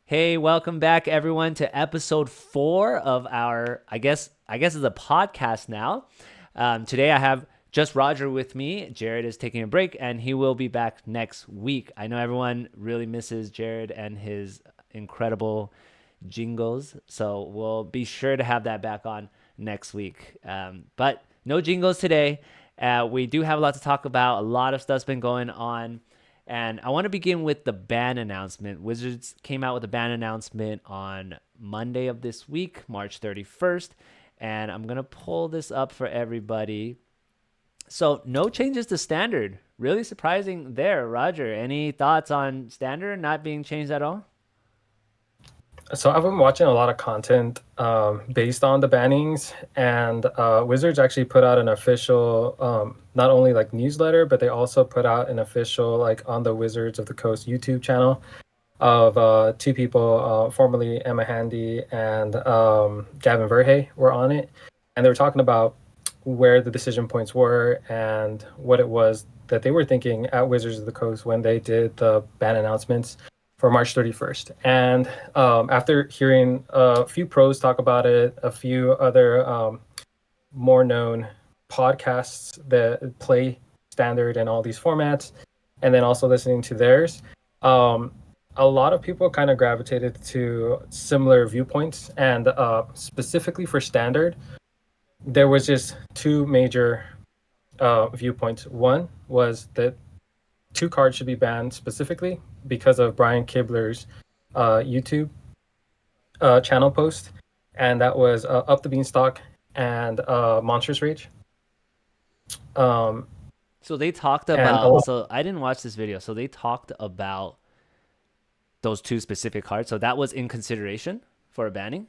Hey, welcome back everyone to episode 4 of our I guess it's a podcast now. Today I have just Roger with me. Jared is taking a break and he will be back next week. I know everyone really misses Jared and his incredible jingles, so we'll be sure to have that back on next week. But no jingles today. We do have a lot to talk about. A lot of stuff's been going on. And I want to begin with the ban announcement. Wizards came out with a ban announcement on Monday of this week, March 31st. And I'm going to pull this up for everybody. So, no changes to standard. Really surprising there, Roger. Any thoughts on standard not being changed at all? So I've been watching a lot of content based on the bannings, and Wizards actually put out an official, not only like newsletter, but they also put out an official like on the Wizards of the Coast YouTube channel of two people, formerly Emma Handy and Gavin Verhey, were on it, and they were talking about where the decision points were and what it was that they were thinking at Wizards of the Coast when they did the ban announcements for March 31st. And after hearing a few pros talk about it, a few other more known podcasts that play standard in all these formats, and then also listening to theirs, um, a lot of people kind of gravitated to similar viewpoints. And specifically for standard, there was just two major viewpoints. One was that two cards should be banned specifically because of Brian Kibler's YouTube channel post, and that was Up the Beanstalk and Monstrous Rage. Um, So they talked and a about, lot, so I didn't watch this video. So they talked about those two specific cards. So that was in consideration for a banning.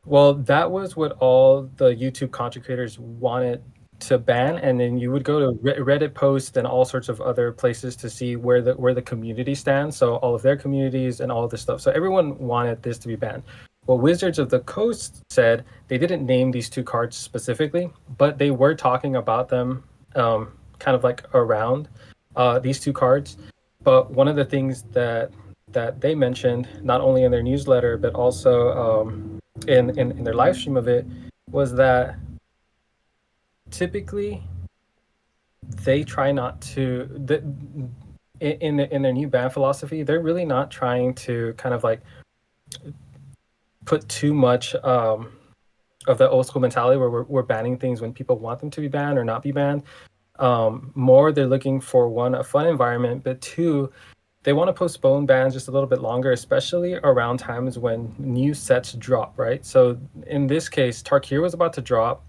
well, that was what all the YouTube content creators wanted to ban, and then you would go to Reddit posts and all sorts of other places to see where the community stands. So all of their communities and all of this stuff. So everyone wanted this to be banned. Well, Wizards of the Coast said they didn't name these two cards specifically, but they were talking about them, kind of like around these two cards. But one of the things that they mentioned, not only in their newsletter but also in their live stream of it, was that typically they try not to in their new ban philosophy, they're really not trying to kind of like put too much of the old school mentality where we're banning things when people want them to be banned or not be banned. More, they're looking for one, a fun environment, but two, they want to postpone bans just a little bit longer, especially around times when new sets drop, right? So in this case, Tarkir was about to drop.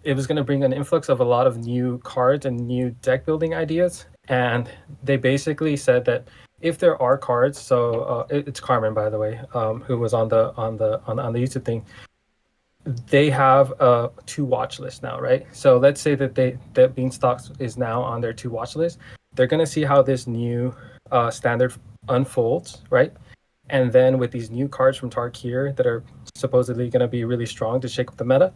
It was going to bring an influx of a lot of new cards and new deck building ideas. And they basically said that if there are cards, so it's Carmen, by the way, who was on the YouTube thing. They have a to watch list now, right? So let's say that Beanstalk is now on their to watch list. They're gonna see how this new standard unfolds, right? And then with these new cards from Tarkir that are supposedly gonna be really strong to shake up the meta,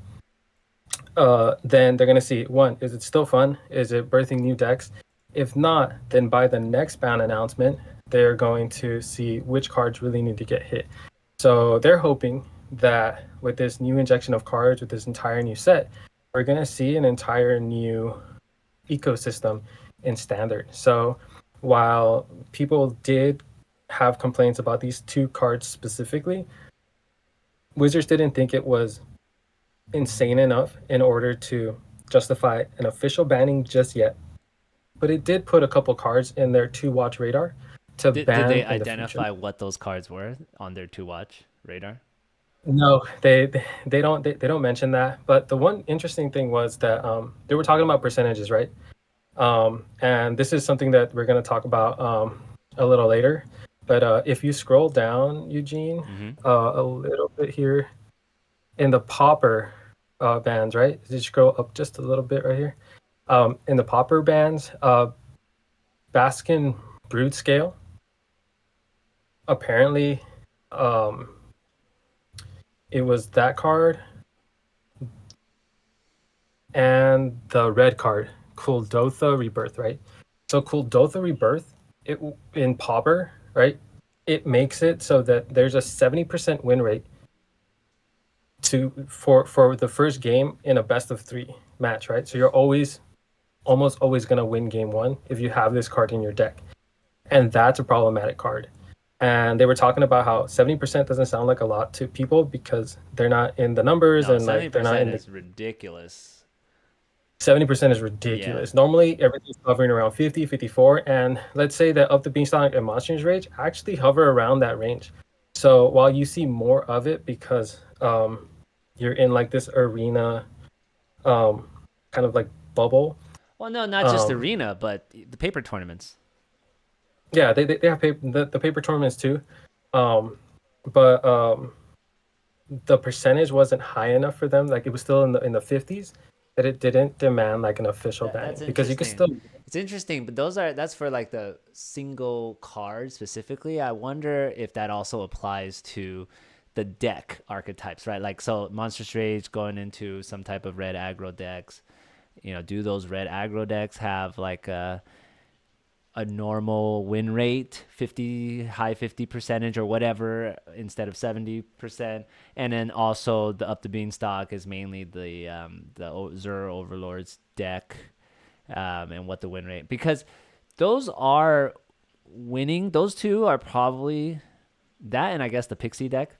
then they're gonna see, one, is it still fun? Is it birthing new decks? If not, then by the next ban announcement, they're going to see which cards really need to get hit. So they're hoping that with this new injection of cards, with this entire new set, we're going to see an entire new ecosystem in standard. So while people did have complaints about these two cards specifically, Wizards didn't think it was insane enough in order to justify an official banning just yet. But it did put a couple cards in their to watch radar to Did they ban in the future. identify what those cards were on their to watch radar? No, they don't mention that. But the one interesting thing was that they were talking about percentages, right? And this is something that we're going to talk about a little later. But if you scroll down, Eugene, Mm-hmm. a little bit here in the popper bands, right? Did you scroll up just a little bit right here? In the popper bands, Baskin Brood Scale apparently, um, it was that card and the red card, Kuldotha Rebirth, right? So Kuldotha Rebirth, it in Pauper, right? it makes it so that there's a 70% win rate for the first game in a best of three match, right? So you're almost always gonna win game one if you have this card in your deck, and that's a problematic card. And they were talking about how 70% doesn't sound like a lot to people because they're not in the numbers No, and like they're not 70% in the is ridiculous. 70% is Yeah. ridiculous. Normally everything's hovering around 50, 54, and let's say that Up the Beanstalk and Monsters Rage actually hover around that range. So while you see more of it because you're in like this arena kind of like bubble. Well, no, not just Um, arena, but the paper tournaments. yeah, they have the paper tournaments too, um, but the percentage wasn't high enough for them. Like it was still in the 50s that it didn't demand like an official That's banning because you could interesting. still. It's interesting, but that's for like the single card specifically. I wonder if that also applies to the deck archetypes, right? Like so Monster Rage going into some type of red aggro decks. Do those red aggro decks have like a normal win rate, 50 high 50 percentage or whatever instead of 70%? And then also the Up the Beanstalk is mainly the Zur Overlords deck, and what the win rate, because those are winning. Those two are probably that, and I guess the Pixie deck,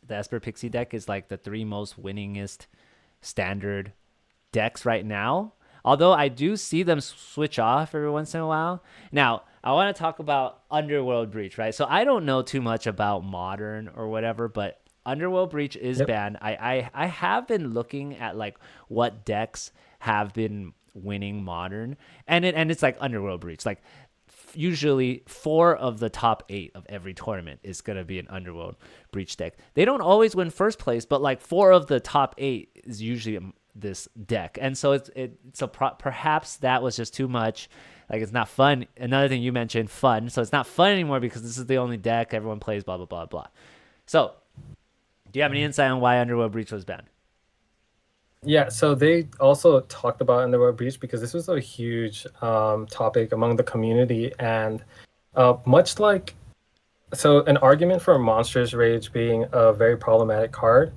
the Esper Pixie deck is like the three most winningest standard decks right now. Although I do see them switch off every once in a while. Now, I want to talk about Underworld Breach, right? So I don't know too much about Modern or whatever, but Underworld Breach is Yep. banned. I have been looking at like what decks have been winning Modern, and it's like Underworld Breach. Like usually 4 of the top 8 of every tournament is going to be an Underworld Breach deck. They don't always win first place, but like 4 of the top 8 is usually this deck. And so perhaps that was just too much. Like it's not fun. Another thing you mentioned, fun. So it's not fun anymore because this is the only deck everyone plays, blah, blah, blah, blah. So do you have any insight on why Underworld Breach was banned? Yeah, so they also talked about Underworld Breach because this was a huge topic among the community, and much like so, an argument for Monsters Rage being a very problematic card.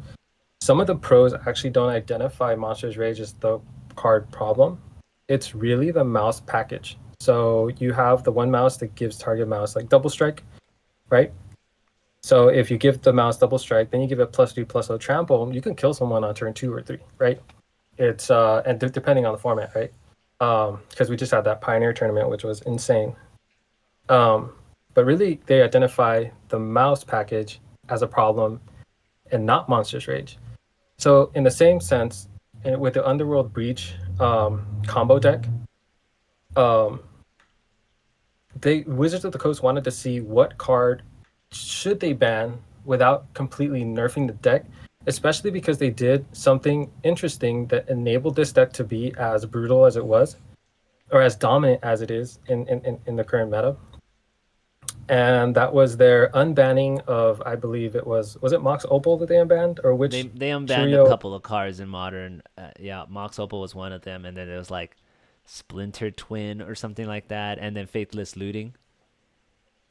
Some of the pros actually don't identify Monsters Rage as the card problem. It's really the mouse package. So you have the one mouse that gives target mouse like double strike, right? So if you give the mouse double strike, then you give it +3/+0 trample, you can kill someone on turn 2 or 3, right? It's and depending on the format, right? Because we just had that Pioneer tournament, which was insane. Um, but really, they identify the mouse package as a problem and not Monsters Rage. So in the same sense, with the Underworld Breach combo deck, um, they Wizards of the Coast wanted to see what card should they ban without completely nerfing the deck, especially because they did something interesting that enabled this deck to be as brutal as it was, or as dominant as it is in the current meta. And that was their unbanning of, I believe was it Mox Opal that they unbanned, or They which they unbanned a Curio? couple of cards in Modern. Yeah, Mox Opal was one of them, and then it was like Splinter Twin or something like that, and then Faithless Looting.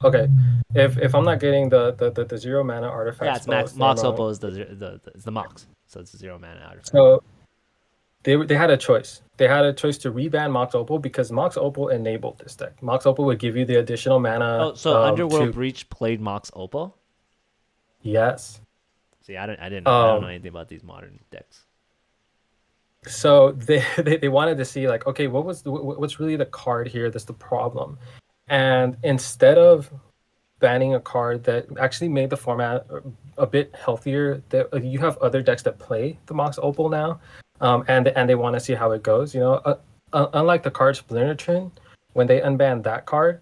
Okay, if I'm not getting the 0 mana Yeah, artifact it's spell, Max stand Mox wrong. Opal is it's the Mox, so it's a 0 mana artifact. So they had a choice. They had a choice to reban Mox Opal because Mox Opal enabled this deck. Mox Opal would give you the additional mana Oh, so Underworld to Breach played Mox Opal. yes. See, I don't know Um, anything about these modern decks. so they wanted to see like, okay, what's really the card here that's the problem, and instead of banning a card that actually made the format a bit healthier, that you have other decks that play the Mox Opal now, and they want to see how it goes. Unlike the card Splinter Twin, when they unbanned that card,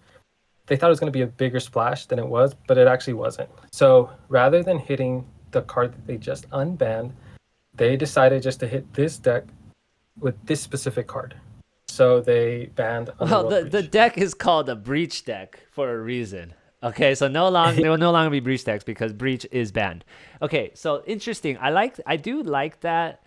they thought it was going to be a bigger splash than it was, but it actually wasn't. So rather than hitting the card that they just unbanned, they decided just to hit this deck with this specific card. So they banned Well, Underworld the Breach. deck is called a Breach deck for a reason. Okay, so there will no longer be Breach decks because Breach is banned. Okay, so interesting. I do like that.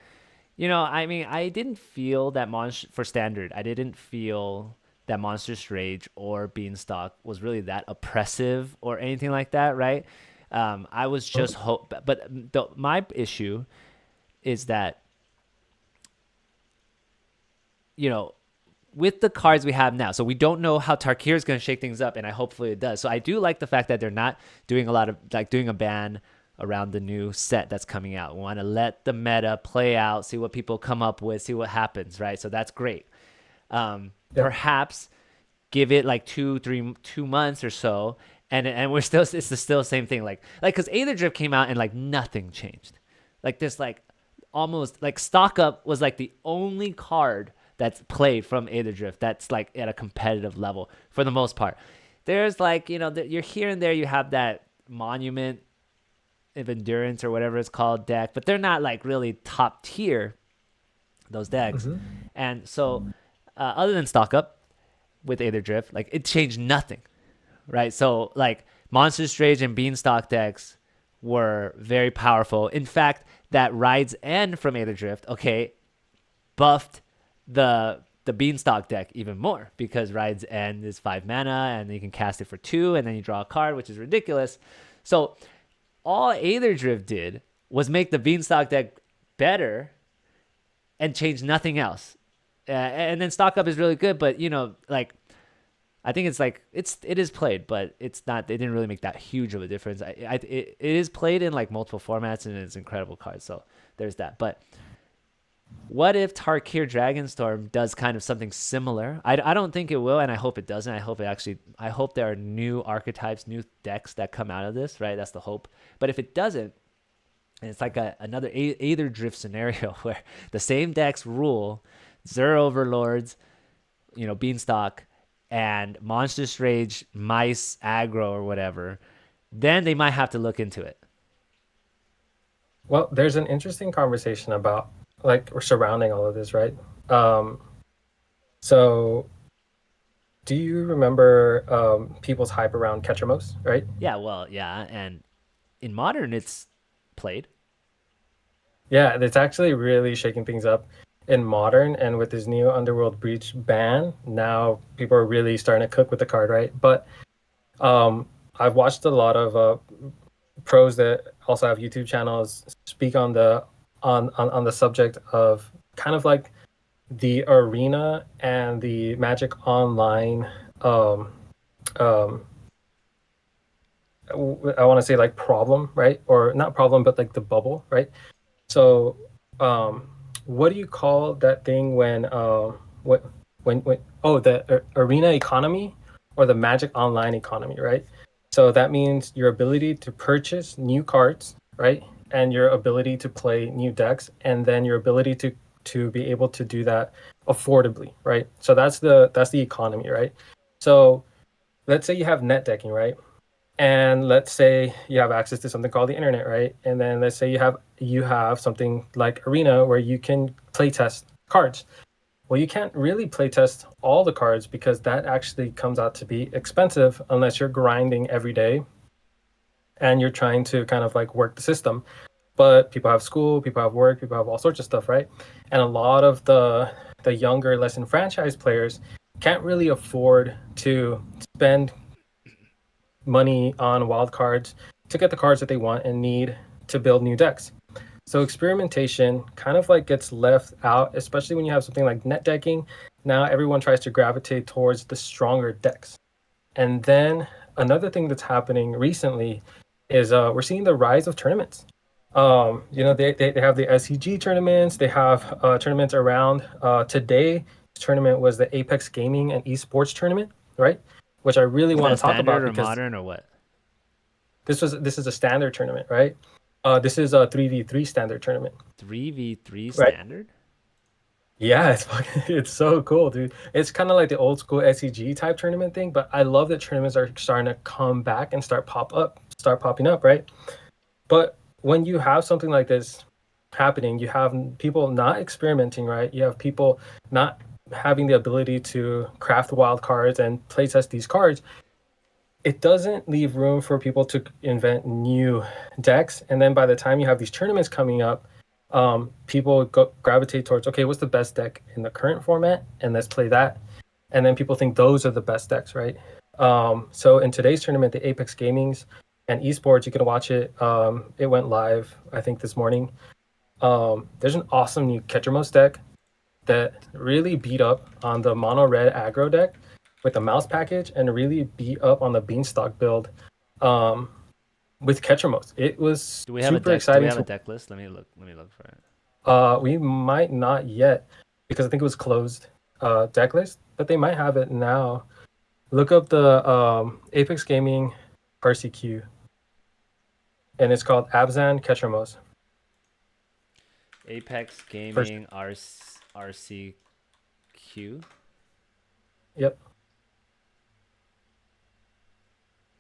I mean, I didn't feel that for standard. I didn't feel that Monstrous Rage or Beanstalk was really that oppressive or anything like that, right? I was just but my issue is that, you know, with the cards we have now, so we don't know how Tarkir is going to shake things up, and I hopefully it does. So I do like the fact that they're not doing a lot of like doing a ban around the new set that's coming out. We want to let the meta play out, see what people come up with, see what happens, right? So that's great. Yeah. Perhaps give it like 2 months or so, and we're still it's still the same thing. Like because Aether Drift came out and like nothing changed. Like this like almost like Stock Up was like the only card that's played from Aether Drift that's like at a competitive level for the most part. There's like, you know, you're here and there, you have that Monument of Endurance or whatever it's called deck, but they're not like really top tier, those decks. Mm-hmm. And so other than Stock Up with Aether Drift, like it changed nothing, right? So like Monstrous Rage and Beanstalk decks were very powerful. In fact, that Rides End from Aether Drift, okay, buffed the Beanstalk deck even more because Rides End is 5 mana and you can cast it for 2 and then you draw a card, which is ridiculous. So all Aether Drift did was make the Beanstalk deck better and change nothing else. And then Stock Up is really good, but you know, like I think it's like it is played, but it's not. They didn't really make that huge of a difference. It is played in like multiple formats and it's incredible cards. So there's that. But what if Tarkir Dragonstorm does kind of something similar? I don't think it will, and I hope it doesn't. I hope there are new archetypes, new decks that come out of this, right? That's the hope. But if it doesn't, and it's like another Aether Drift scenario where the same decks rule Zur Overlords, you know, Beanstalk, and Monstrous Rage, Mice, Aggro, or whatever, then they might have to look into it. Well, there's an interesting conversation about like surrounding all of this, right? So do you remember people's hype around Ketramos, right? Yeah, well, yeah, and in Modern, it's played. Yeah, it's actually really shaking things up in Modern, and with this new Underworld Breach ban, now people are really starting to cook with the card, right? But I've watched a lot of pros that also have YouTube channels speak on the subject of kind of like the arena and the Magic Online. I want to say like problem, right? Or not problem, but like the bubble, right? So, what do you call that thing when when oh the arena economy or the Magic Online economy, right? So that means your ability to purchase new cards, right? And your ability to play new decks, and then your ability to be able to do that affordably, right? So that's the economy, right? So let's say you have net decking, right? And let's say you have access to something called the internet, right? And then let's say you have something like Arena where you can play test cards. Well, you can't really play test all the cards because that actually comes out to be expensive unless you're grinding every day and you're trying to kind of like work the system. But people have school, people have work, people have all sorts of stuff, right? And a lot of the younger, less enfranchised players can't really afford to spend money on wild cards to get the cards that they want and need to build new decks. So experimentation kind of like gets left out, especially when you have something like net decking. Now everyone tries to gravitate towards the stronger decks. And then another thing that's happening recently is we're seeing the rise of tournaments. They have the SCG tournaments. They have tournaments around. Today's tournament was the Apex Gaming and Esports tournament, right? Which I really Is want that to talk about standard or because modern or what? this is a standard tournament, right? This is a 3v3 standard tournament, 3v3 right? standard? Yeah, it's so cool, dude. It's kind of like the old school SEG type tournament thing, but I love that tournaments are starting to come back and start popping up, right? But when you have something like this happening, you have people not experimenting, right? You have people not having the ability to craft wild cards and play test these cards. It doesn't leave room for people to invent new decks. And then by the time you have these tournaments coming up, people gravitate towards, okay, what's the best deck in the current format? And let's play that. and then people think those are the best decks, right? So in today's tournament, the Apex Gamings and esports, you can watch it. It went live, I think, this morning. There's an awesome new Ketchermos deck that really beat up on the mono red aggro deck with the mouse package, and really beat up on the Beanstalk build um, with Ketchermos. It was Do we have a super deck? Do we exciting have a to. deck list? Let me look for it. We might not yet, because I think it was closed deck list, but they might have it now. Look up the Apex Gaming RCQ, and it's called Abzan Ketchermos. Apex First, Gaming RCQ yep.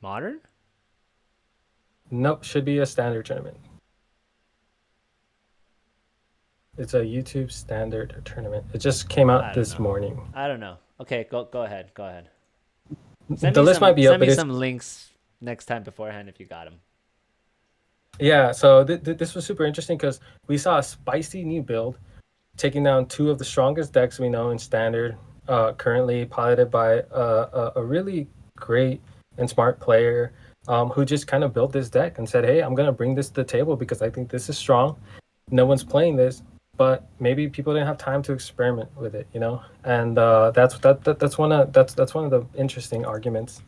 Modern. Nope, should be a standard tournament. It's a YouTube standard tournament. It just came I out don't this know. morning. I don't know. Okay, go ahead. Go ahead. The list might be up, Send but me it's some links next time beforehand if you got them. yeah. So this was super interesting because we saw a spicy new build taking down two of the strongest decks we know in standard, currently piloted by a really great and smart player, who just kind of built this deck and said, "Hey, I'm gonna bring this to the table because I think this is strong. No one's playing this, but maybe people didn't have time to experiment with it, you know." And that's one of the interesting arguments,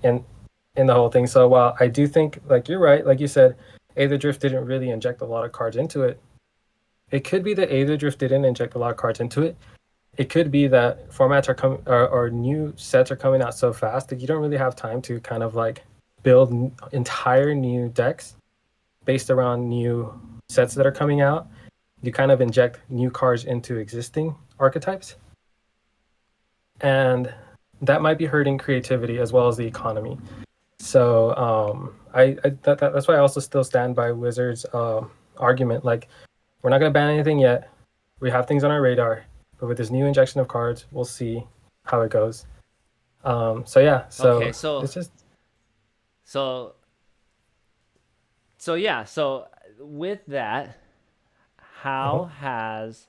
in the whole thing. So while I do think, like you're right, like you said, Aether Drift didn't really inject a lot of cards into it. It could be that Aether Drift didn't inject a lot of cards into it. It could be that formats are coming, or new sets are coming out so fast that you don't really have time to kind of like build entire new decks based around new sets that are coming out. You kind of inject new cards into existing archetypes, and that might be hurting creativity as well as the economy. So that's why I also still stand by Wizards' argument. Like, we're not going to ban anything yet. We have things on our radar, but with this new injection of cards, we'll see how it goes. So yeah, Okay, so so it's just so so yeah, so with that, uh how has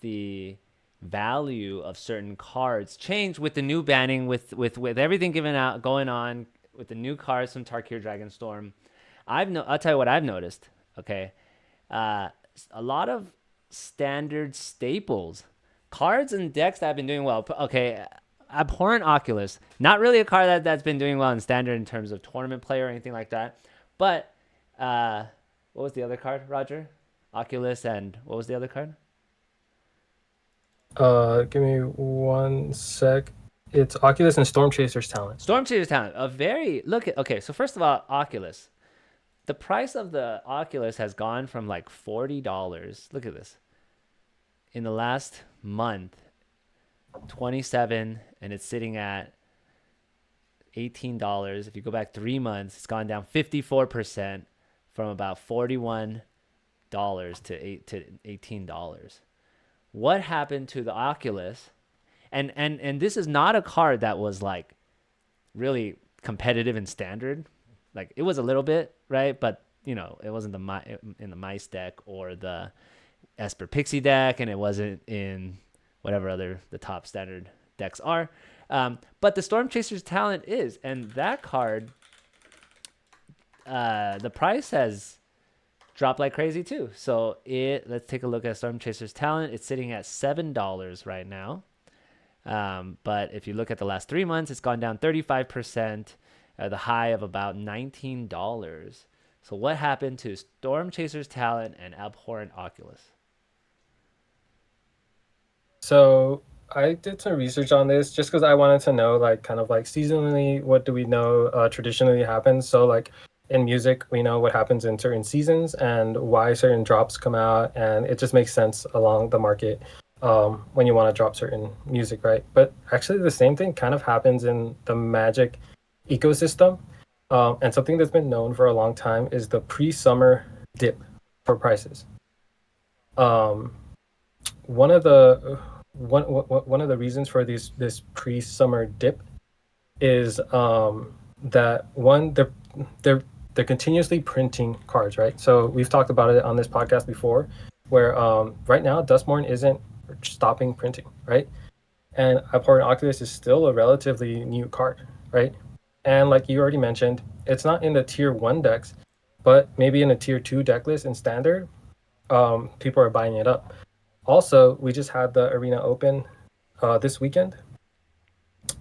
the value of certain cards changed with the new banning, with everything given out going on with the new cards from Tarkir Dragonstorm? I'll tell you what I've noticed. Okay, uh, a lot of standard staples, cards and decks that have been doing well. Okay, Abhorrent Oculus, not really a card that's been doing well in standard in terms of tournament play or anything like that. But what was the other card, Roger? Oculus, and what was the other card? give me one sec. It's Oculus and Storm Chaser's talent. Storm Chaser's talent. A very look at okay. So first of all, Oculus. The price of the Oculus has gone from like $40. Look at this. In the last month, 27, and it's sitting at $18. If you go back 3 months, it's gone down 54% from about $41 to $18. What happened to the Oculus? And this is not a card that was like really competitive in standard. Like, it was a little bit, right? But it wasn't in the mice deck or the Esper Pixie deck, and it wasn't in whatever other the top standard decks are. But the Storm Chaser's talent is, and that card, the price has dropped like crazy too. So let's take a look at Storm Chaser's talent. It's sitting at $7 right now. But if you look at the last 3 months, it's gone down 35%, the high of about $19. So what happened to Storm Chaser's talent and Abhorrent Oculus? So I did some research on this just because I wanted to know, like, kind of like seasonally, what do we know traditionally happens. So like in music, we know what happens in certain seasons and why certain drops come out, and it just makes sense along the market when you want to drop certain music, right? But actually, the same thing kind of happens in the Magic ecosystem, and something that's been known for a long time is the pre-summer dip for prices. Um, one of the one of the reasons for this pre-summer dip is that one, they're continuously printing cards, right? So we've talked about it on this podcast before, where right now Dustmorn isn't stopping printing, right? and Abhorrent Oculus is still a relatively new card, right? And like you already mentioned, it's not in the tier 1 decks, but maybe in a tier 2 deck list in standard, people are buying it up. Also, we just had the Arena Open this weekend,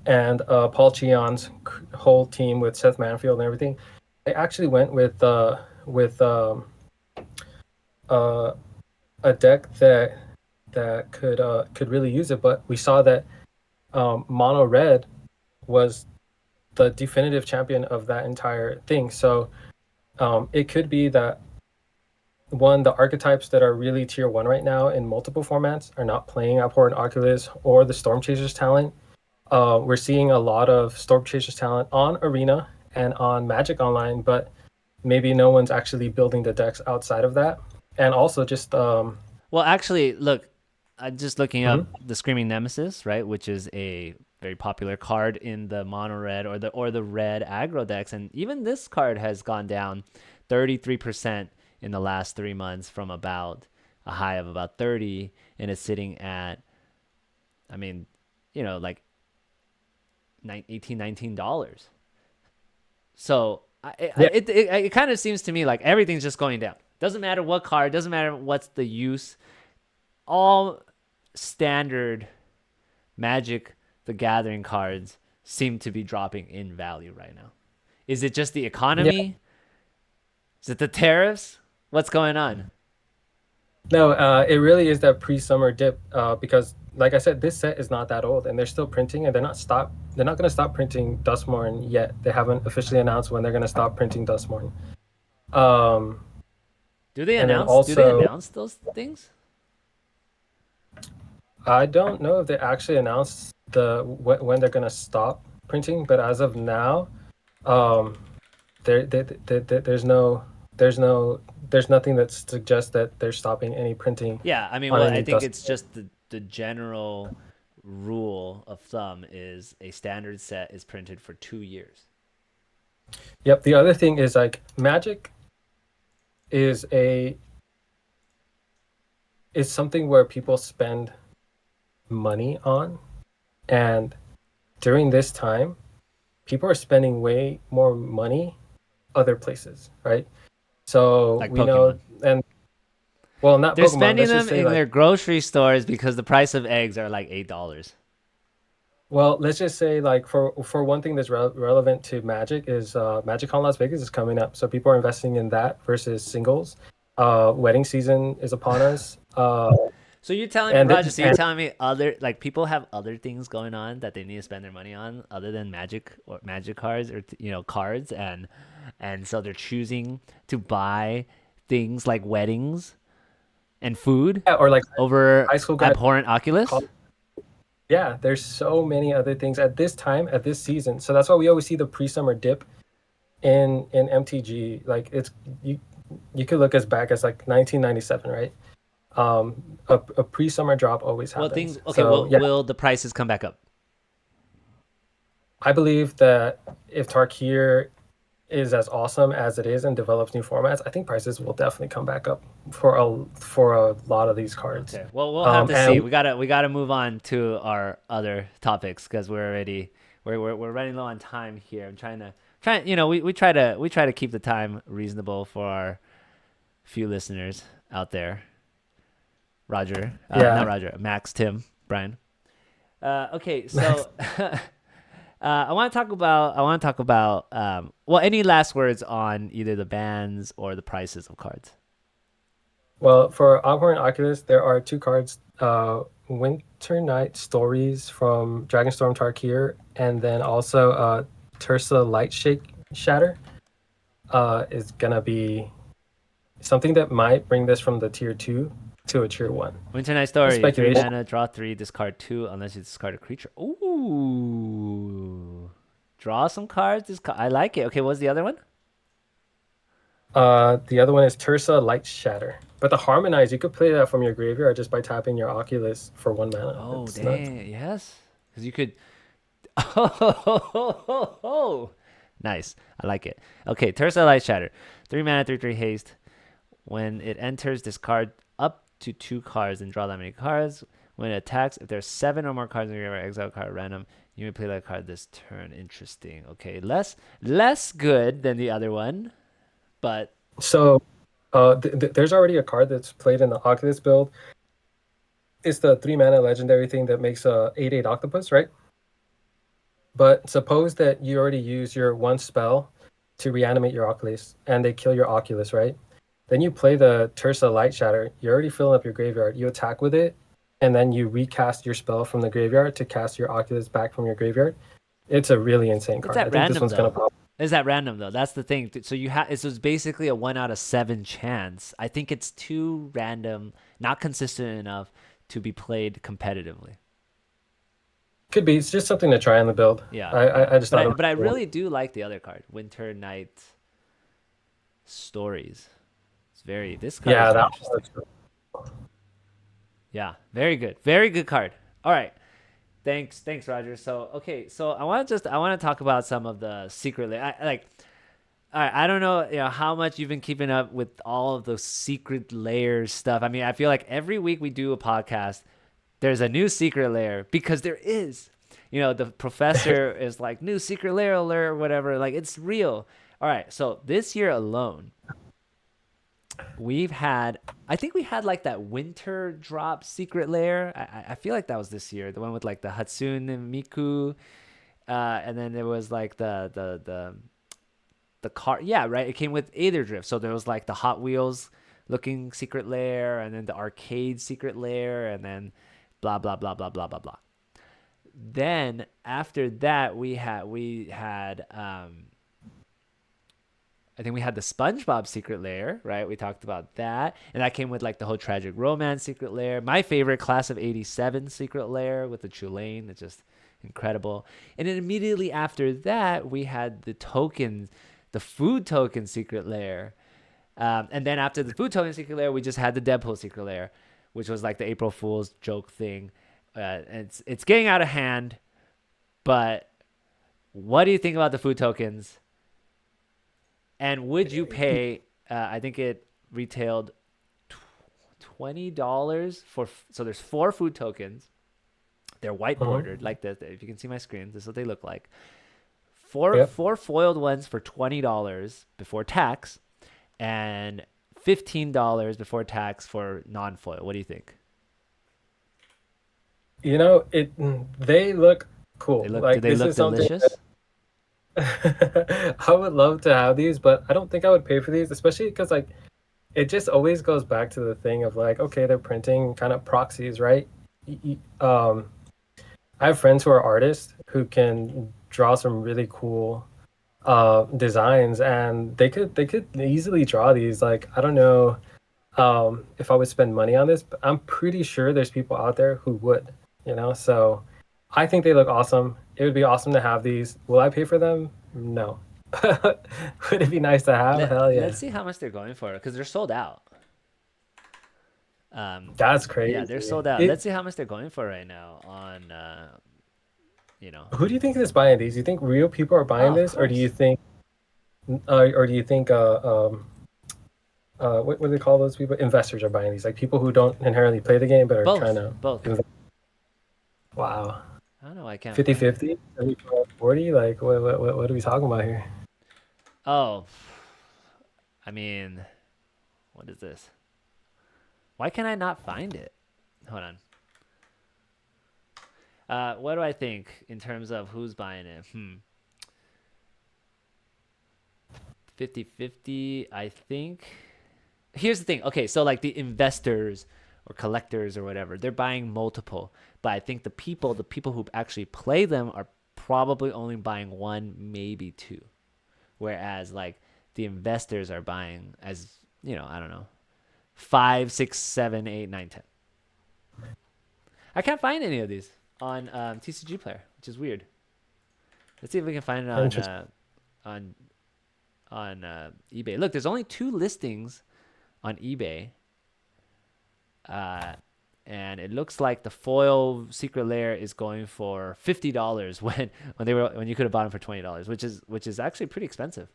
and Paul Cheon's whole team with Seth Manfield and everything, they actually went with uh, a deck that could really use it. But we saw that Mono Red was the definitive champion of that entire thing. So it could be that one, the archetypes that are really tier 1 right now in multiple formats are not playing Abhorrent Oculus or the Storm Chasers talent. We're seeing a lot of Storm Chasers talent on Arena and on Magic Online, but maybe no one's actually building the decks outside of that. And also just Well, actually, look, I'm just looking up mhm. the Screaming Nemesis, right, which is a very popular card in the mono red or the red aggro decks, and even this card has gone down 33% in the last 3 months from about a high of about 30, and it's sitting at, I mean, like 18, $19. So Yeah, it kind of seems to me like everything's just going down. Doesn't matter what card, doesn't matter what's the use. All standard Magic the Gathering cards seem to be dropping in value right now. Is it just the yeah. economy? Is it the tariffs? What's going on? No, it really is that pre-summer dip because, like I said, this set is not that old, and they're still printing, and They're not going to stop printing Dustmorn yet. They haven't officially announced when they're going to stop printing Dustmorn. Um, and then Do they also, announce those things? I don't know if they actually announced when they're going to stop printing, but as of now, um, there's there's nothing that suggests that they're stopping any printing Yeah, I mean, on well, I any think Dust. it's just the general rule of thumb is a standard set is printed for 2 years. Yep. The other thing is like Magic is a is something where people spend money on, and during this time, people are spending way more money other places, right? So Like we know, Pokemon. and well, not They're Pokemon. spending Let's just them say in like, their grocery stores because the price of eggs are like $8. well, let's just say like for one thing that's relevant to Magic is MagicCon Las Vegas is coming up, so people are investing in that versus singles. Wedding season is upon us. So you're telling me, And Roger, so you're and telling me other like people have other things going on that they need to spend their money on other than Magic or Magic cards or cards, and so they're choosing to buy things like weddings and food yeah, or like over high school grad. abhorrent Oculus. Yeah, there's so many other things at this time, at this season. So that's why we always see the pre-summer dip in MTG. Like you could look as back as like 1997, right? A pre-summer drop always Well, things happens. okay. So yeah, Will the prices come back up? I believe that if Tarkir is as awesome as it is and develops new formats, I think prices will definitely come back up for a lot of these cards. Okay. Well, we'll have to see. And We gotta move on to our other topics because we're running low on time here. I'm trying. We try to keep the time reasonable for our few listeners out there. Roger, not yeah, Roger, Max, Tim, Brian. Okay, so I want to talk about. Well, any last words on either the bans or the prices of cards? well, for Abhorrent Oculus, there are two cards: Winter Night Stories from Dragonstorm Tarkir, and then also Tersa Lightshake Shatter. Is gonna be something that might bring this from the tier 2 to a tier 1. Winter Night Just Story, three speculation. mana, draw three, discard two, unless you discard a creature. Ooh, draw some cards. I like it. Okay, what's the other one? The other one is Tersa Light Shatter. But the Harmonize, you could play that from your graveyard just by tapping your Oculus for 1 mana. Oh, It's nuts. dang, yes, because you could. Oh, nice. I like it. Okay, Tersa Light Shatter, 3 mana, 3/3 haste. When it enters, discard up to two cards and draw that many cards. When it attacks, if there's 7 or more cards in your graveyard, exile a card at random. You may play that card this turn. Interesting. Okay, less good than the other one, but So there's already a card that's played in the Oculus build. It's the 3 mana legendary thing that makes a 8/8 octopus, right? But suppose that you already use your one spell to reanimate your Oculus and they kill your Oculus, right? Then you play the Tersa Light Shatter. You're already filling up your graveyard. You attack with it, and then you recast your spell from the graveyard to cast your Oculus back from your graveyard. It's a really insane it's card. I at think this random one's gonna though. pop. It's at random though. That's the thing. So you have it's basically a 1 out of 7 chance. I think it's too random, not consistent enough to be played competitively. Could be. It's just something to try on the build. Yeah, I just thought. but I really do like the other card, Winter Night Stories. This card is Yeah, very that interesting. was. Yeah, very good. Very good card. All right. Thanks, Roger. So, okay, so I want to talk about some of the secret all right, I don't know, how much you've been keeping up with all of the secret layers stuff. I mean, I feel like every week we do a podcast, there's a new secret layer because there is. The professor is like, new secret layer alert or whatever. Like, it's real. All right, so this year alone, I think we had like that winter drop secret layer. I feel like that was this year, the one with like the Hatsune Miku, and then there was like the car. Yeah, right. It came with Aether Drift, so there was like the Hot Wheels looking secret layer, and then the arcade secret layer, and then blah blah blah blah blah blah blah. Then after that, we had I think we had the SpongeBob secret lair, right? We talked about that. And that came with like the whole tragic romance secret lair. My favorite class of 87 secret lair with the Tulane. It's just incredible. And then immediately after that, we had the food token secret lair. And then after the food token secret lair, we just had the Deadpool secret lair, which was like the April Fool's joke thing. And it's getting out of hand. But what do you think about the food tokens? And would you pay? I think it retailed $20 for. So there's 4 food tokens. They're white bordered like this. If you can see my screen, this is what they look like. Four foiled ones for $20 before tax, and $15 before tax for non-foil. What do you think? They look cool. Do they look delicious? I would love to have these, but I don't think I would pay for these, especially because like it just always goes back to the thing of like, okay, they're printing kind of proxies, right? I have friends who are artists who can draw some really cool designs, and they could easily draw these. Like, I don't know if I would spend money on this, but I'm pretty sure there's people out there who would, so I think they look awesome. It would be awesome to have these. Will I pay for them? No. Would it be nice to have? Hell yeah. Let's see how much they're going for, because they're sold out. That's crazy. Yeah, they're sold out. Let's see how much they're going for right now on, Who do you think is buying these? Do you think real people are buying this, or do you think, what do they call those people? Investors are buying these, like people who don't inherently play the game but are trying to. Both. Wow. I don't know. I can't. 50-50? 40? Like, what are we talking about here? Oh, I mean, what is this? Why can I not find it? Hold on. What do I think in terms of who's buying it? 50-50, I think. Here's the thing. Okay, so like the investors or collectors or whatever, they're buying multiple. But I think the people who actually play them are probably only buying 1, maybe 2. Whereas like the investors are buying as, I don't know, 5, 6, 7, 8, 9, 10. I can't find any of these on TCG Player, which is weird. Let's see if we can find it on eBay. Look, there's only 2 listings on eBay. And it looks like the foil secret lair is going for $50 when you could have bought them for $20, which is actually pretty expensive.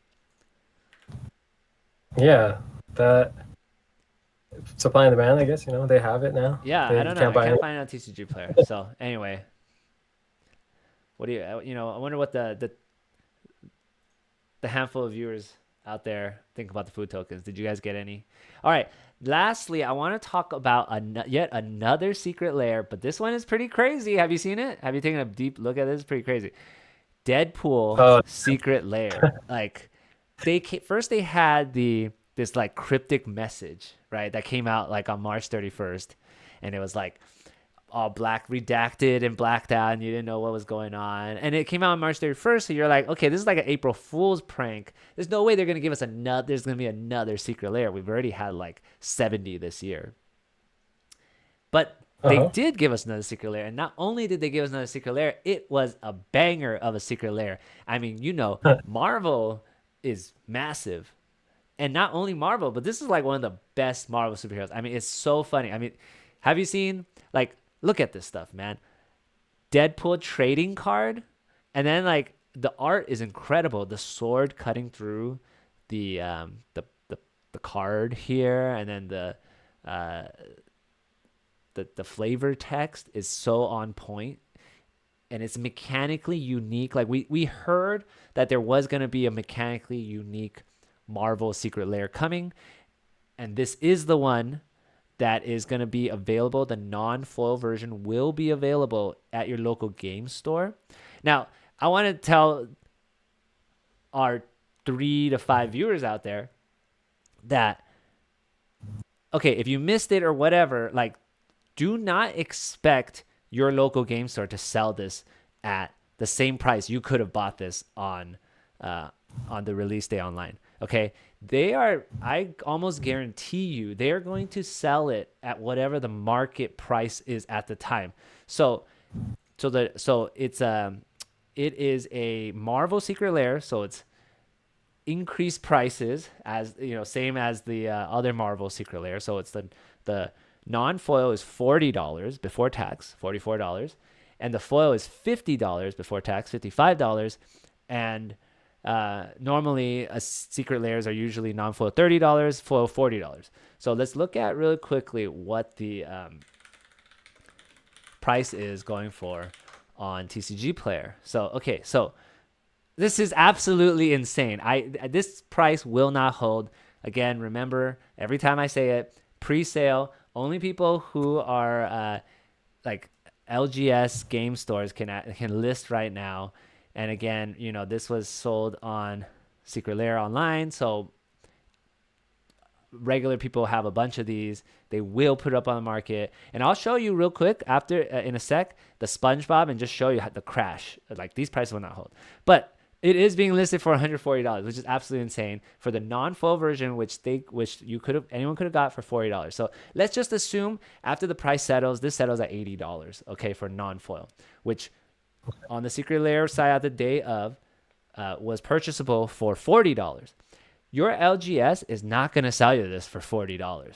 Yeah, supply and demand, I guess. They have it now. Yeah, I They don't you know. can't I buy can't it. find it on TCG Player. So anyway, what do I wonder what the handful of viewers out there think about the food tokens. Did you guys get any? All right. Lastly, I want to talk about yet another secret lair, but this one is pretty crazy. Have you seen it? Have you taken a deep look at this? It's pretty crazy. Deadpool Oh, Secret Lair. Like first they had this like cryptic message, right? That came out like on March 31st, and it was like all black, redacted and blacked out, and you didn't know what was going on. And it came out on March 31st, so you're like, okay, this is like an April Fool's prank. There's no way they're gonna give us another. There's gonna be another secret lair. We've already had like 70 this year, but they uh-huh. did give us another secret lair. And not only did they give us another secret lair, it was a banger of a secret lair. I mean, Marvel is massive. And not only Marvel, but this is like one of the best Marvel superheroes. I mean, it's so funny. I mean, have you seen, like, look at this stuff, man. Deadpool trading card. And then, like, the art is incredible. The sword cutting through the card here. And then uh, the flavor text is so on point, and it's mechanically unique. Like we heard that there was going to be a mechanically unique Marvel secret lair coming, and this is the one that is going to be available. The non-foil version will be available at your local game store. Now, I want to tell our 3 to 5 viewers out there that, okay, if you missed it or whatever, like, do not expect your local game store to sell this at the same price you could have bought this on the release day online. Okay, I almost guarantee you they are going to sell it at whatever the market price is at the time. So it is a Marvel Secret Lair, so it's increased prices, as same as the other Marvel Secret Lair. So it's the non-foil is $40 before tax, $44, and the foil is $50 before tax, $55, and normally secret layers are usually non-foil $30, foil $40. So let's look at really quickly what the price is going for on TCG Player. So this is absolutely insane. This price will not hold. Again, remember, every time I say it, pre-sale, only people who are like LGS game stores can list right now. And again, this was sold on Secret Lair online, so regular people have a bunch of these. They will put it up on the market, and I'll show you real quick after in a sec the SpongeBob and just show you the crash. Like, these prices will not hold, but it is being listed for $140, which is absolutely insane for the non-foil version, which anyone could have got for $40. So let's just assume after the price settles, this settles at $80, okay, for non-foil, which on the Secret Lair side at the day of was purchasable for $40. Your LGS is not going to sell you this for $40.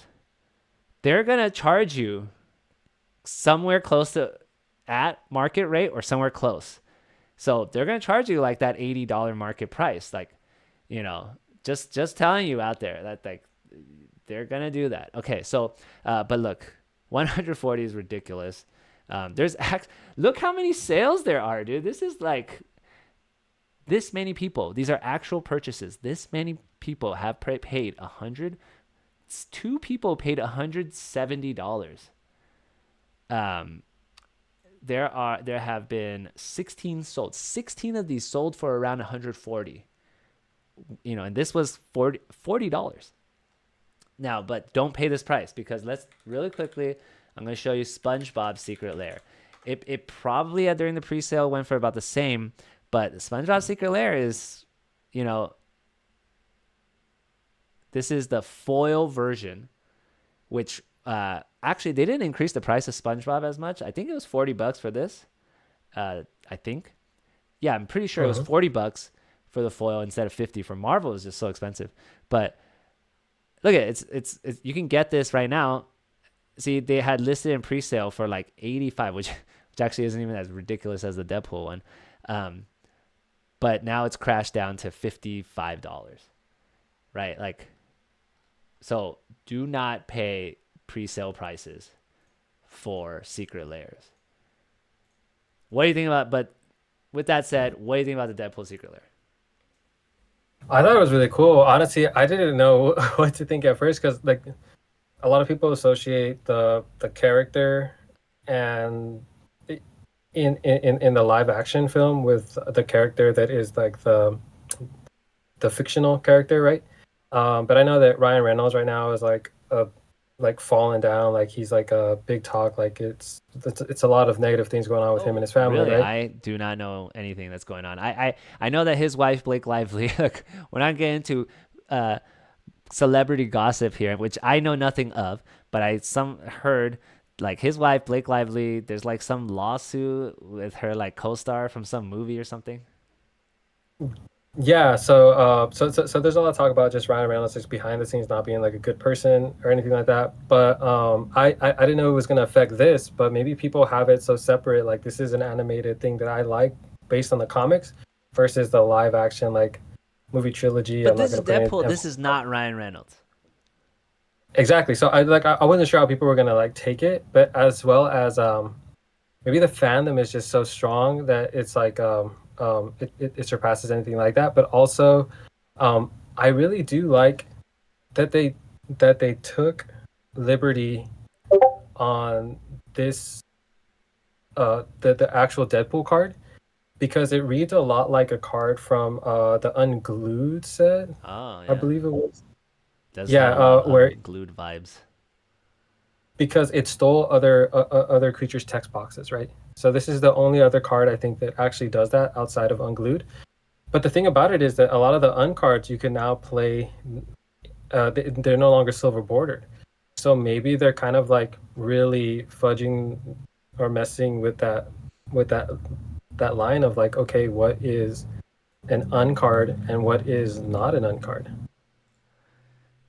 They're going to charge you somewhere close to at market rate or somewhere close. So they're going to charge you like that $80 market price. Like, just telling you out there that, like, they're going to do that. Okay. So, but look, 140 is ridiculous. Look how many sales there are, dude. This is like this many people. These are actual purchases. This many people have paid two people paid $170. There have been 16 sold. 16 of these sold for around 140. And this was $40. Now, but don't pay this price, because let's really quickly, I'm going to show you SpongeBob Secret Lair. It probably during the pre-sale went for about the same, but SpongeBob Secret Lair is, this is the foil version, which actually they didn't increase the price of SpongeBob as much. I think it was $40 for this. I think, yeah, I'm pretty sure it was $40 for the foil instead of 50 for Marvel. It was just so expensive. But look at it, it's you can get this right now. See, they had listed in pre-sale for like 85, which actually isn't even as ridiculous as the Deadpool one. But now it's crashed down to $55, right? Like, so do not pay pre-sale prices for Secret Lairs. What do you think about? But with that said, what do you think about the Deadpool Secret Lair? I thought it was really cool. Honestly, I didn't know what to think at first because like a lot of people associate the character and in the live action film with the character that is like the fictional character, right? But I know that Ryan Reynolds right now is like falling down, like he's like a big talk, like it's a lot of negative things going on with him and Oh, his family, really? right? I do not know anything that's going on. I know that his wife Blake Lively. Look, we're not getting into uh, celebrity gossip here, which I know nothing of, but I some heard like his wife Blake Lively. There's like some lawsuit with her like co-star from some movie or something. Yeah, so there's a lot of talk about just Ryan Reynolds just behind the scenes not being like a good person or anything like that. But I didn't know it was gonna affect this, but maybe people have it so separate. Like this is an animated thing that I like based on the comics versus the live action like movie trilogy. But I'm not this is gonna put any Deadpool. This is not Ryan Reynolds. exactly. So I wasn't sure how people were gonna like take it, but as well as maybe the fandom is just so strong that it's like it surpasses anything like that. But also, I really do like that they took liberty on this the actual Deadpool card because it reads a lot like a card from the Unglued set, Oh I yeah, believe it was. does Yeah, have a lot of where unglued vibes. because it stole other creatures' text boxes, right? So this is the only other card I think that actually does that outside of Unglued. But the thing about it is that a lot of the uncards you can now play, they're no longer silver bordered. So maybe they're kind of like really fudging or messing with that that line of like, okay, what is an uncard and what is not an uncard,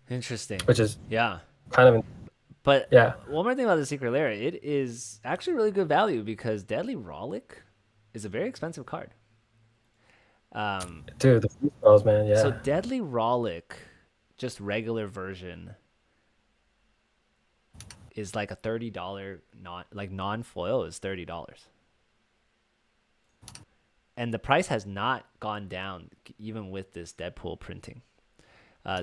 Interesting. which is Yeah. kind of But yeah, one more thing about the Secret Lair, it is actually really good value because Deadly Rollick is a very expensive card. Um, dude, the free spells, man, so yeah. Deadly Rollick, just regular version, is like a $30 non foil is $30, and the price has not gone down even with this Deadpool printing.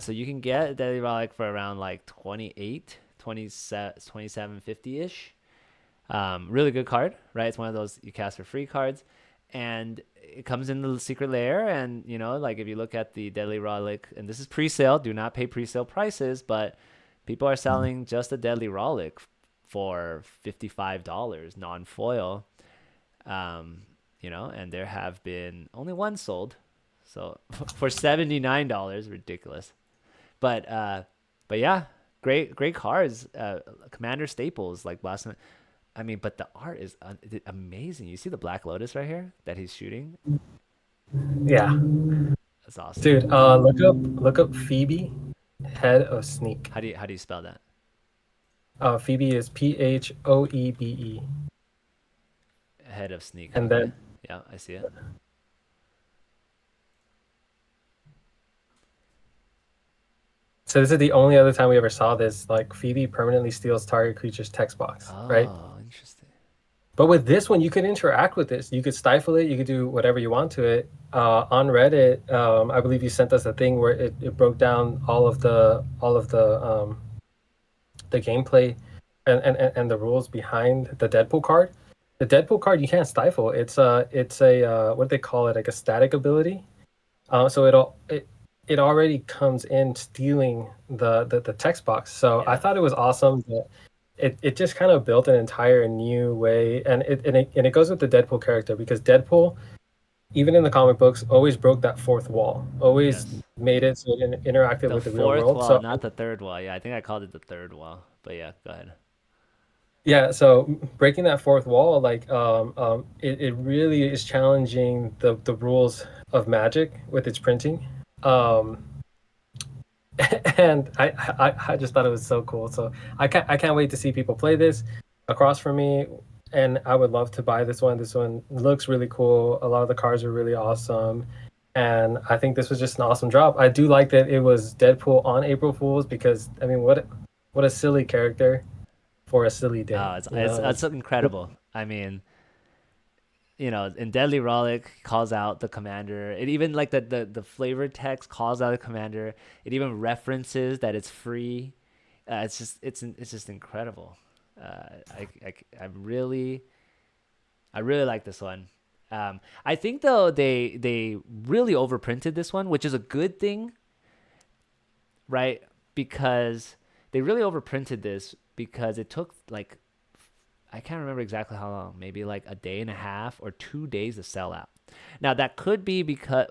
So you can get Deadly Rollick for around like 28, 27.50 ish. Really good card, right? It's one of those you cast for free cards, and it comes in the Secret Lair. And like if you look at the Deadly Rollick, and this is pre-sale, do not pay pre-sale prices, but people are selling just a Deadly Rollick for $55 non-foil. And there have been only one sold, so for $79, ridiculous. But yeah, great cards. Commander staples like last night. I mean, but the art is amazing. You see the Black Lotus right here that he's shooting? Yeah, That's awesome. dude. Look up Phoebe, head of Sneak. How do you spell that? Phoebe is Phoebe, Head of Sneak. and Okay. then Yeah, I see it. so this is the only other time we ever saw this. Like Phoebe permanently steals target creature's text box, right? Oh, interesting. But with this one, you could interact with this. You could stifle it. You could do whatever you want to it. On Reddit, I believe you sent us a thing where it broke down all of the gameplay and the rules behind the Deadpool card. The Deadpool card you can't stifle. It's a what do they call it, like a static ability. So it already comes in stealing the text box. So I Yeah. thought it was awesome that it just kind of built an entire new way, and it goes with the Deadpool character because Deadpool, even in the comic books, always broke that fourth wall, always Yes. made it so it interacted The with the real fourth world. wall, So not the third wall. Yeah, I think I called it the third wall. But yeah, go ahead. yeah, so breaking that fourth wall, like it really is challenging the rules of Magic with its printing. Um, and I just thought it was so cool. So I can't wait to see people play this across from me, and I would love to buy this one. This one looks really cool. A lot of the cards are really awesome, and I think this was just an awesome drop. I do like that it was Deadpool on April Fools because I mean, what a silly character for a silly day. Oh, it's incredible. I mean, in Deadly Rollick calls out the commander. It even like the flavor text calls out the commander. It even references that it's free. It's just incredible. I really like this one. I think though they really overprinted this one, which is a good thing, right? Because they really overprinted this because it took like I can't remember exactly how long, maybe like a day and a half or 2 days to sell out. Now that could be because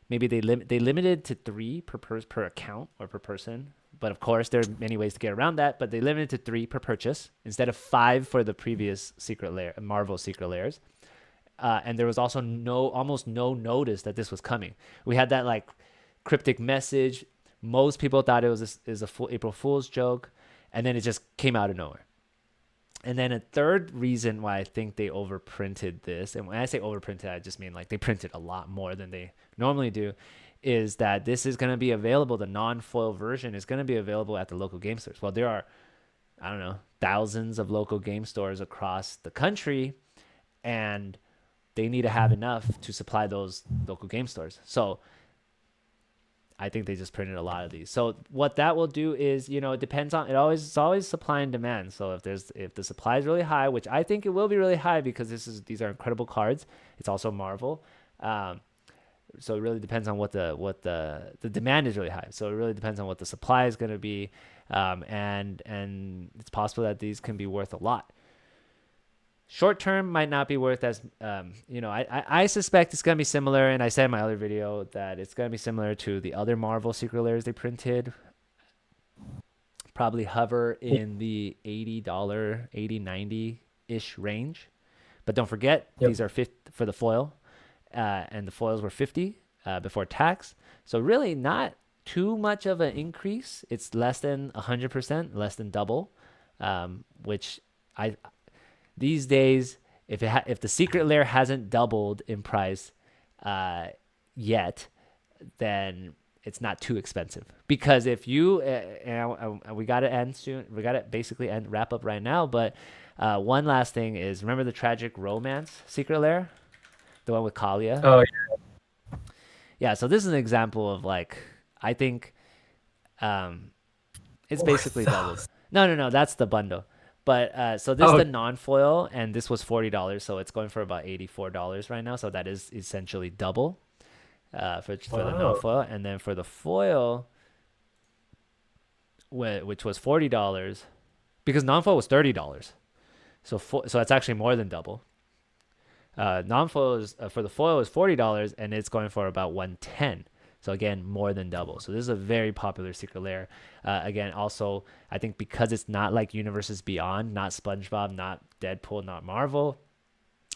maybe they limited to three per account or per person. But of course, there are many ways to get around that. But they limited to three per purchase instead of five for the previous Marvel Secret Lairs. And there was also almost no notice that this was coming. We had that like cryptic message. Most people thought it was a full April Fool's joke, and then it just came out of nowhere. And then a third reason why I think they overprinted this, and when I say overprinted, I just mean like they printed a lot more than they normally do, is that this is going to be available. The non-foil version is going to be available at the local game stores. Well, there are, I don't know, thousands of local game stores across the country, and they need to have enough to supply those local game stores. So I think they just printed a lot of these. So what that will do is, it depends on it's always supply and demand. So if the supply is really high, which I think it will be really high because these are incredible cards. It's also Marvel. So it really depends on what the demand is really high. So it really depends on what the supply is going to be. And it's possible that these can be worth a lot. Short term might not be worth as, I suspect it's going to be similar. And I said in my other video that it's going to be similar to the other Marvel Secret Lairs they printed. Probably hover in the $80, $80, $90-ish range. But don't forget, These are 50 for the foil. And the foils were 50 before tax. So really not too much of an increase. It's less than 100%, less than double, which these days, if the Secret Lair hasn't doubled in price yet, then it's not too expensive. Because if you and we got to end soon, we got to basically wrap up right now. But one last thing is, remember the Tragic Romance Secret Lair, the one with Kalia? Oh Yeah. So this is an example of like, I think it's basically doubled. No, that's the bundle. But so this is the non-foil, and this was $40, so it's going for about $84 right now. So that is essentially double for the non-foil, and then for the foil, which was $40, because non-foil was $30, so it's actually more than double. Non-foil is for the foil is $40, and it's going for about $110. So again, more than double. So this is a very popular Secret Lair. Again, also, I think because it's not like Universes Beyond, not SpongeBob, not Deadpool, not Marvel,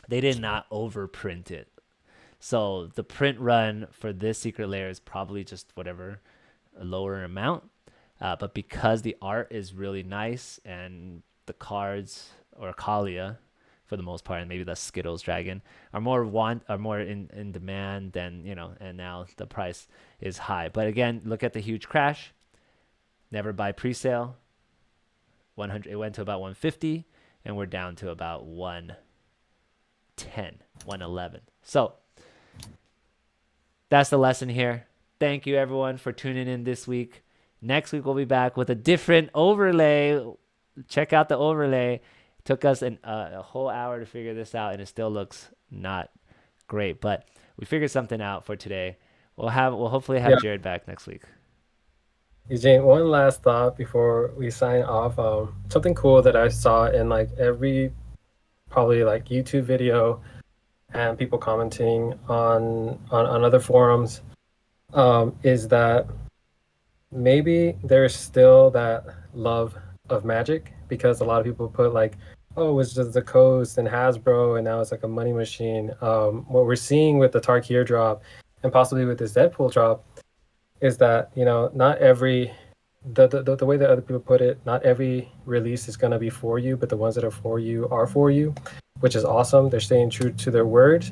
they did not overprint it. So the print run for this Secret Lair is probably just whatever, a lower amount. But because the art is really nice and the cards, or Kalia, for the most part, and maybe the Skittles dragon are more in demand than, and now the price is high. But again, look at the huge crash. Never buy pre-sale. 100, it went to about 150, and we're down to about 110, 111. So that's the lesson here. Thank you everyone for tuning in this week. Next week we'll be back with a different overlay. Check out the overlay. Took us a whole hour to figure this out, and it still looks not great. But we figured something out for today. We'll hopefully have Jared back next week. Eugene, one last thought before we sign off. Something cool that I saw in like every probably like YouTube video and people commenting on other forums is that maybe there's still that love of Magic, because a lot of people put like, oh, it was just the Coast and Hasbro, and now it's like a money machine. What we're seeing with the Tarkir drop, and possibly with this Deadpool drop, is that not every the way that other people put it, not every release is going to be for you, but the ones that are for you, which is awesome. They're staying true to their word.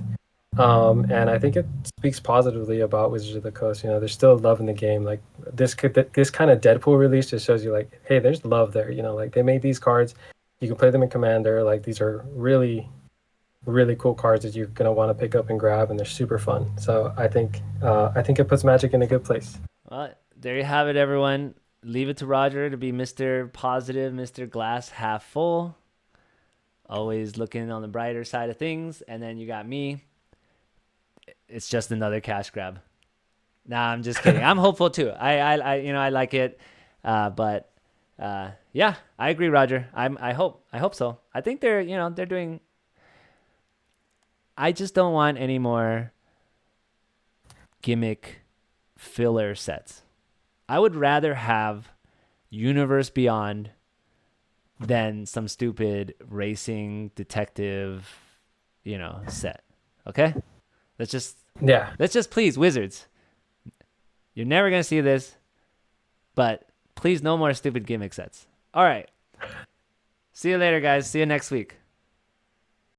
And I think it speaks positively about Wizards of the Coast. You know, there's still love in the game. Like this kind of Deadpool release just shows you like, hey, there's love there. You know, like they made these cards, you can play them in Commander. Like these are really, really cool cards that you're gonna want to pick up and grab, and they're super fun. So I think it puts Magic in a good place. Well, there you have it, everyone. Leave it to Roger to be Mr. Positive, Mr. Glass half full, always looking on the brighter side of things. And then you got me. It's just another cash grab. Nah, I'm just kidding. I'm hopeful too. I like it. But yeah, I agree, Roger. I hope so. I think they're doing. I just don't want any more gimmick filler sets. I would rather have Universe Beyond than some stupid racing detective, set. Okay? Yeah. Let's just please Wizards. You're never going to see this, but please no more stupid gimmick sets. All right. See you later, guys. See you next week.